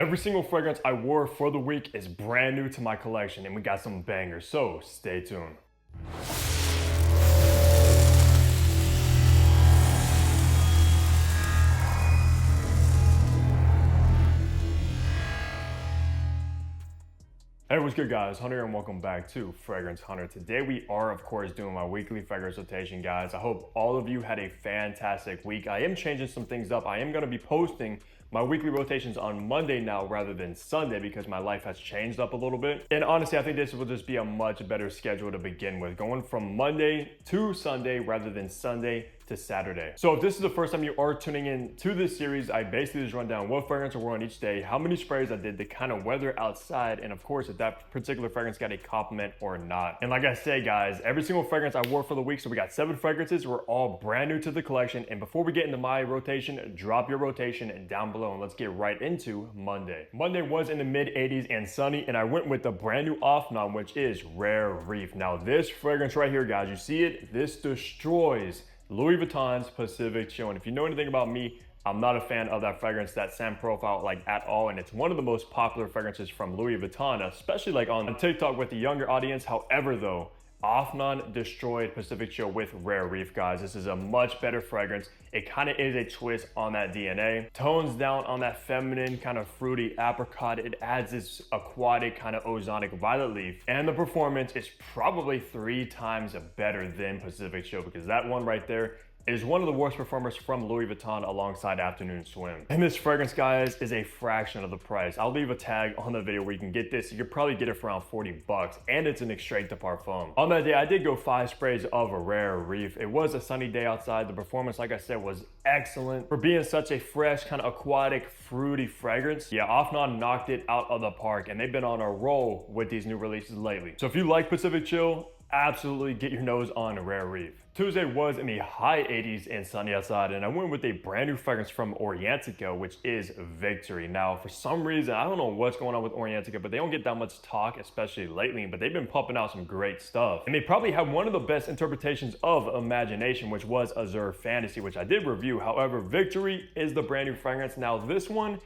Every single fragrance I wore for the week is brand new to my collection, and we got some bangers, so stay tuned. Hey, what's good guys? Hunter here and welcome back to Fragrance Hunter. Today we are of course doing my weekly fragrance rotation, guys. I hope all of you had a fantastic week. I am changing some things up. I am going to be posting my weekly rotations on Monday now rather than Sunday because my life has changed up a little bit. And honestly, I think this will just be a much better schedule to begin with, going from Monday to Sunday rather than Sunday to Saturday. So if this is the first time you are tuning in to this series, I basically just run down what fragrance I wore on each day, how many sprays I did, the kind of weather outside, and of course if that particular fragrance got a compliment or not. And like I say guys, every single fragrance I wore for the week, so we got 7 fragrances, were all brand new to the collection. And before we get into my rotation, drop your rotation down below and let's get right into Monday. Monday was in the mid 80s and sunny, and I went with the brand new Alpham, which is Rare Reef. Now this fragrance right here, guys, you see it? This destroys Louis Vuitton's Pacific Chill. And if you know anything about me, I'm not a fan of that fragrance, that scent profile, like at all. And it's one of the most popular fragrances from Louis Vuitton, especially like on TikTok with the younger audience. However though, Alpham destroyed Pacific Chill with Rare Reef, guys. This is a much better fragrance. It kind of is a twist on that DNA. Tones down on that feminine kind of fruity apricot. It adds this aquatic kind of ozonic violet leaf. And the performance is probably 3 times better than Pacific Chill, because that one right there is one of the worst performers from Louis Vuitton alongside Afternoon Swim. And this fragrance, guys, is a fraction of the price. I'll leave a tag on the video where you can get this. You could probably get it for around 40 bucks, and it's an extrait de parfum. On that day, I did go 5 sprays of a Rare Reef. It was a sunny day outside. The performance, like I said, was excellent. For being such a fresh, kind of aquatic, fruity fragrance, yeah, Alpham knocked it out of the park, and they've been on a roll with these new releases lately. So if you like Pacific Chill, absolutely get your nose on Rare Reef. Tuesday was in the high 80s and sunny outside, and I went with a brand new fragrance from Orientica, which is Victory. Now, for some reason, I don't know what's going on with Orientica, but they don't get that much talk, especially lately, but they've been pumping out some great stuff. And they probably have one of the best interpretations of Imagination, which was Azure Fantasy, which I did review. However, Victory is the brand new fragrance. Now, this one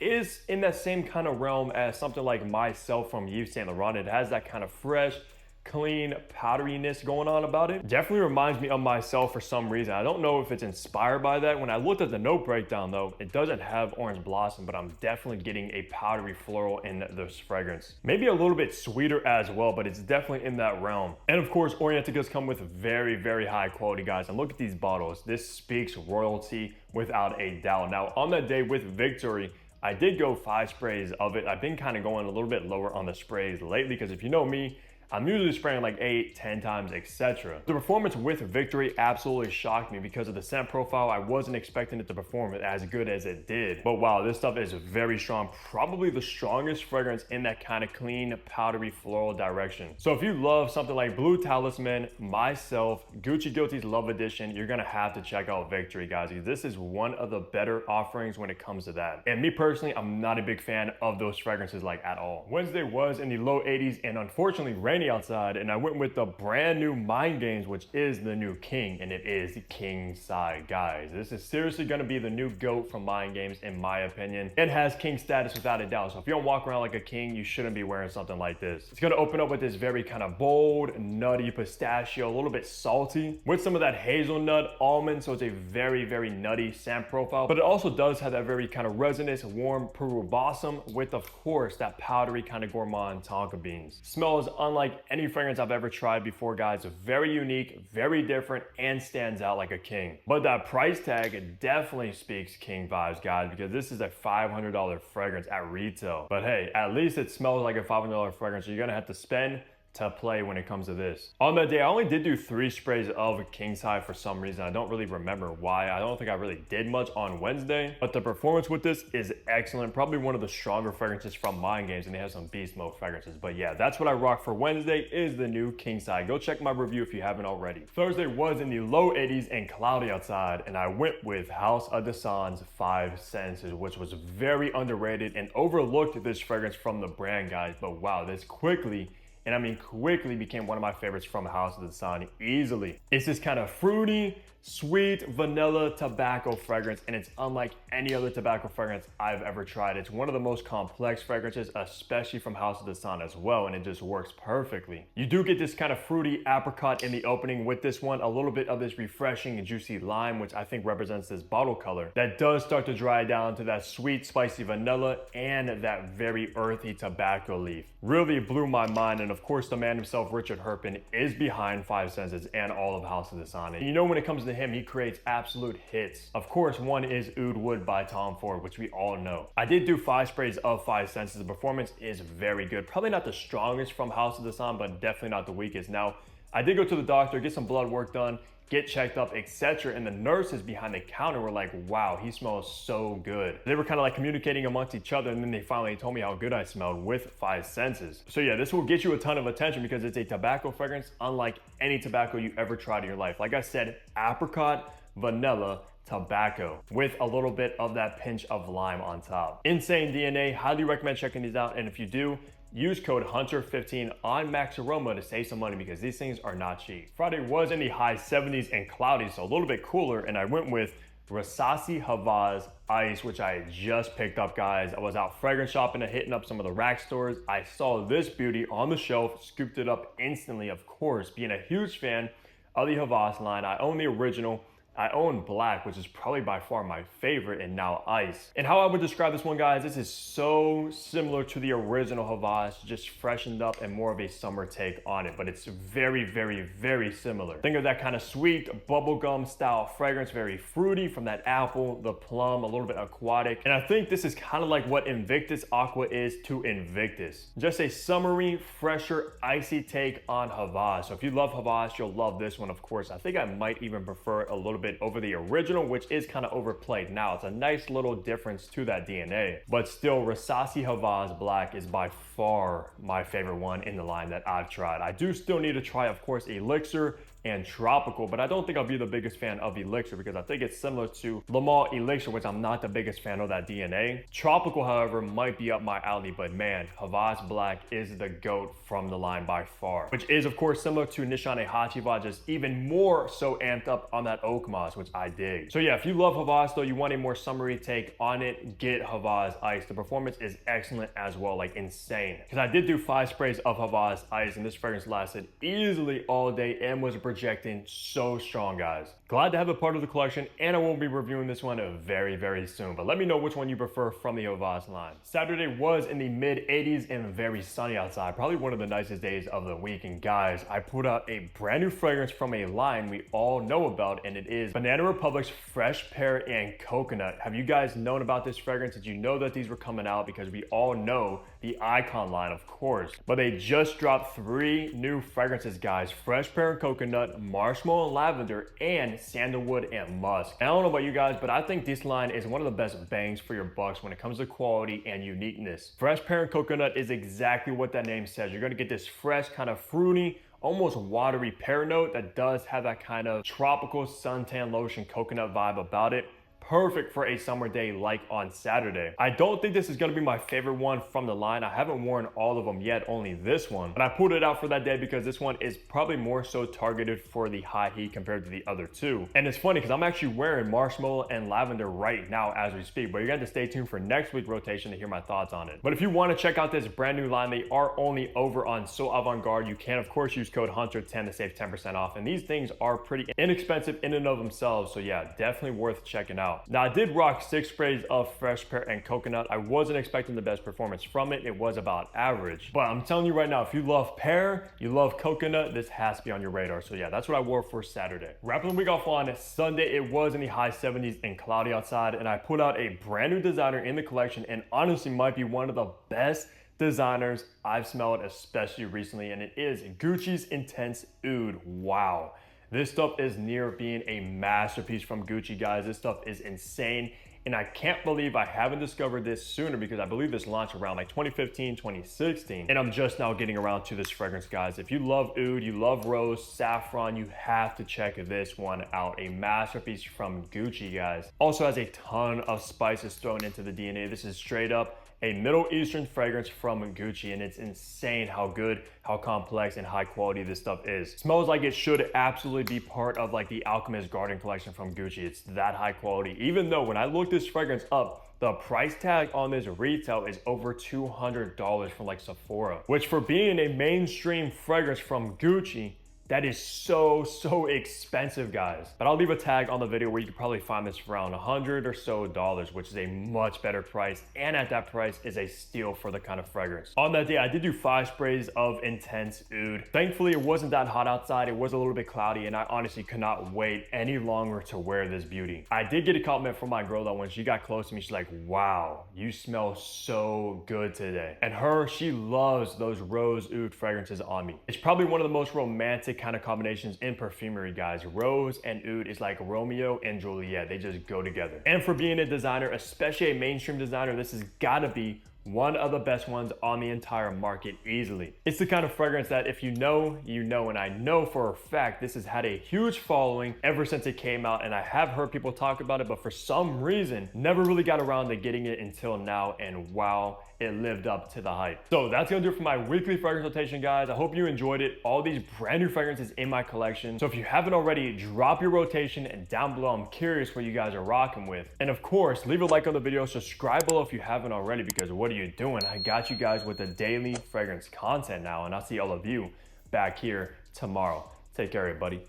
is in that same kind of realm as something like Myself from Yves Saint Laurent. It has that kind of fresh, clean powderiness going on about it. Definitely reminds me of Myself for some reason. I don't know if it's inspired by that. When I looked at the note breakdown though, it doesn't have orange blossom, but I'm definitely getting a powdery floral in this fragrance. Maybe a little bit sweeter as well, but it's definitely in that realm. And of course, Orienticas come with very, very high quality, guys. And look at these bottles. This speaks royalty without a doubt. Now, on that day with Victory, I did go 5 sprays of it. I've been kind of going a little bit lower on the sprays lately because if you know me, I'm usually spraying like 8, 10 times, etc. The performance with Victory absolutely shocked me because of the scent profile. I wasn't expecting it to perform as good as it did. But wow, this stuff is very strong. Probably the strongest fragrance in that kind of clean, powdery, floral direction. So if you love something like Blue Talisman, Myself, Gucci Guilty's Love Edition, you're gonna have to check out Victory, guys, because this is one of the better offerings when it comes to that. And me personally, I'm not a big fan of those fragrances like at all. Wednesday was in the low 80s and unfortunately rainy outside, and I went with the brand new Mind Games, which is the new king, and it is king side, guys. This is seriously going to be the new GOAT from Mind Games in my opinion. It has king status without a doubt, so if you don't walk around like a king, you shouldn't be wearing something like this. It's going to open up with this very kind of bold, nutty pistachio, a little bit salty with some of that hazelnut almond, so it's a very, very nutty scent profile, but it also does have that very kind of resinous, warm Peru balsam with, of course, that powdery kind of gourmand tonka beans. Smells unlike any fragrance I've ever tried before, guys. Very unique, very different, and stands out like a king. But that price tag definitely speaks king vibes, guys, because this is a $500 fragrance at retail. But hey, at least it smells like a $500 fragrance, so you're gonna have to spend to play when it comes to this. On that day, I only did do 3 sprays of king side for some reason. I don't really remember why. I don't think I really did much on Wednesday, but the performance with this is excellent. Probably one of the stronger fragrances from Mind Games, and they have some beast mode fragrances. But yeah, that's what I rock for Wednesday, is the new king side. Go check my review if you haven't already. Thursday was in the low 80s and cloudy outside, and I went with House of the San's 5 Senses, which was very underrated and overlooked this fragrance from the brand, guys. But wow, this quickly, and I mean quickly, became one of my favorites from House of the Sun easily. It's this kind of fruity, sweet vanilla tobacco fragrance, and it's unlike any other tobacco fragrance I've ever tried. It's one of the most complex fragrances, especially from House of the Sun as well, and it just works perfectly. You do get this kind of fruity apricot in the opening with this one, a little bit of this refreshing and juicy lime, which I think represents this bottle color. That does start to dry down to that sweet, spicy vanilla and that very earthy tobacco leaf. Really blew my mind, and of course the man himself, Richard Herpen, is behind Five Senses and all of House of the Sun. And you know, when it comes to him, he creates absolute hits. Of course, one is Oud Wood by Tom Ford, which we all know. I did do 5 sprays of Five Senses. The performance is very good. Probably not the strongest from House of the Sun, but definitely not the weakest. Now, I did go to the doctor, get some blood work done, get checked up, etc. And the nurses behind the counter were like, wow, he smells so good. They were kind of like communicating amongst each other, and then they finally told me how good I smelled with Five Senses. So yeah, this will get you a ton of attention because it's a tobacco fragrance unlike any tobacco you ever tried in your life. Like I said, apricot, vanilla, tobacco with a little bit of that pinch of lime on top. Insane DNA, highly recommend checking these out. And if you do, use code HUNTER15 on Maxx Aroma to save some money because these things are not cheap. Friday was in the high 70s and cloudy, so a little bit cooler, and I went with Versace Havas Ice, which I just picked up, guys. I was out fragrance shopping and hitting up some of the rack stores. I saw this beauty on the shelf, scooped it up instantly, of course. Being a huge fan of the Havas line, I own the original. I own black, which is probably by far my favorite, and now ice. And how I would describe this one, guys, this is so similar to the original Havas, just freshened up and more of a summer take on it, but it's very, very, very similar. Think of that kind of sweet bubblegum style fragrance, very fruity from that apple, the plum, a little bit aquatic. And I think this is kind of like what Invictus Aqua is to Invictus. Just a summery, fresher, icy take on Havas. So if you love Havas, you'll love this one, of course. I think I might even prefer it a little bit over the original, which is kind of overplayed now. It's a nice little difference to that DNA, but still Versace Havas Black is by far my favorite one in the line that I've tried. I do still need to try, of course, Elixir and Tropical, but I don't think I'll be the biggest fan of Elixir because I think it's similar to Le Mans Elixir, which I'm not the biggest fan of that DNA. Tropical, however, might be up my alley, but man, Havas Black is the GOAT from the line by far, which is of course similar to Nishane Hacivat, just even more so amped up on that oak moss, which I dig. So yeah, if you love Havas though, you want a more summery take on it, get Havas Ice. The performance is excellent as well, like insane. Because I did do 5 sprays of Havas Ice, and this fragrance lasted easily all day and was projecting so strong, guys. Glad to have a part of the collection, and I won't be reviewing this one very, very soon, but let me know which one you prefer from the Havas line. Saturday was in the mid 80s and very sunny outside, probably one of the nicest days of the week. And guys, I put out a brand new fragrance from a line we all know about, and it is Banana Republic's Fresh Pear and Coconut. Have you guys known about this fragrance? Did you know that these were coming out? Because we all know the Icon line, of course, but they just dropped 3 new fragrances, guys. Fresh Pear and Coconut, Marshmallow and Lavender, and Sandalwood and Musk. And I don't know about you guys, but I think this line is one of the best bangs for your bucks when it comes to quality and uniqueness. Fresh Pear and Coconut is exactly what that name says. You're gonna get this fresh, kind of fruity, almost watery pear note that does have that kind of tropical suntan lotion coconut vibe about it. Perfect for a summer day like on Saturday. I don't think this is gonna be my favorite one from the line. I haven't worn all of them yet, only this one. But I pulled it out for that day because this one is probably more so targeted for the high heat compared to the other 2. And it's funny because I'm actually wearing Marshmallow and Lavender right now as we speak, but you're gonna have to stay tuned for next week's rotation to hear my thoughts on it. But if you wanna check out this brand new line, they are only over on So Avant-Garde. You can, of course, use code HUNTER10 to save 10% off. And these things are pretty inexpensive in and of themselves. So yeah, definitely worth checking out. Now, I did rock 6 sprays of Fresh Pear and Coconut. I wasn't expecting the best performance from it. It was about average. But I'm telling you right now, if you love pear, you love coconut, this has to be on your radar. So yeah, that's what I wore for Saturday. Wrapping the week off on Sunday, it was in the high 70s and cloudy outside, and I put out a brand new designer in the collection, and honestly might be one of the best designers I've smelled, especially recently, and it is Gucci's Intense Oud. Wow. This stuff is near being a masterpiece from Gucci, guys. This stuff is insane. And I can't believe I haven't discovered this sooner because I believe this launched around like 2015, 2016. And I'm just now getting around to this fragrance, guys. If you love oud, you love rose, saffron, you have to check this one out. A masterpiece from Gucci, guys. Also has a ton of spices thrown into the DNA. This is straight up a Middle Eastern fragrance from Gucci, and it's insane how good, how complex, and high quality this stuff is. It smells like it should absolutely be part of like the Alchemist Garden collection from Gucci. It's that high quality, even though when I looked this fragrance up, the price tag on this retail is over $200 from like Sephora, which for being a mainstream fragrance from Gucci, that is so expensive, guys. But I'll leave a tag on the video where you can probably find this for around $100 or so, which is a much better price. And at that price is a steal for the kind of fragrance. On that day, I did do 5 sprays of intense oud. Thankfully, it wasn't that hot outside. It was a little bit cloudy, and I honestly could not wait any longer to wear this beauty. I did get a compliment from my girl though. When she got close to me, she's like, wow, you smell so good today. And she loves those rose oud fragrances on me. It's probably one of the most romantic kind of combinations in perfumery, guys. Rose and oud is like Romeo and Juliet. They just go together. And for being a designer, especially a mainstream designer, this has got to be one of the best ones on the entire market easily. It's the kind of fragrance that if you know, you know, and I know for a fact this has had a huge following ever since it came out, and I have heard people talk about it, but for some reason, never really got around to getting it until now, and wow, it lived up to the hype. So that's gonna do it for my weekly fragrance rotation, guys. I hope you enjoyed it. All these brand new fragrances in my collection. So if you haven't already, drop your rotation, and down below, I'm curious what you guys are rocking with. And of course, leave a like on the video, subscribe below if you haven't already, because what are you doing? I got you guys with the daily fragrance content now, and I'll see all of you back here tomorrow. Take care, everybody.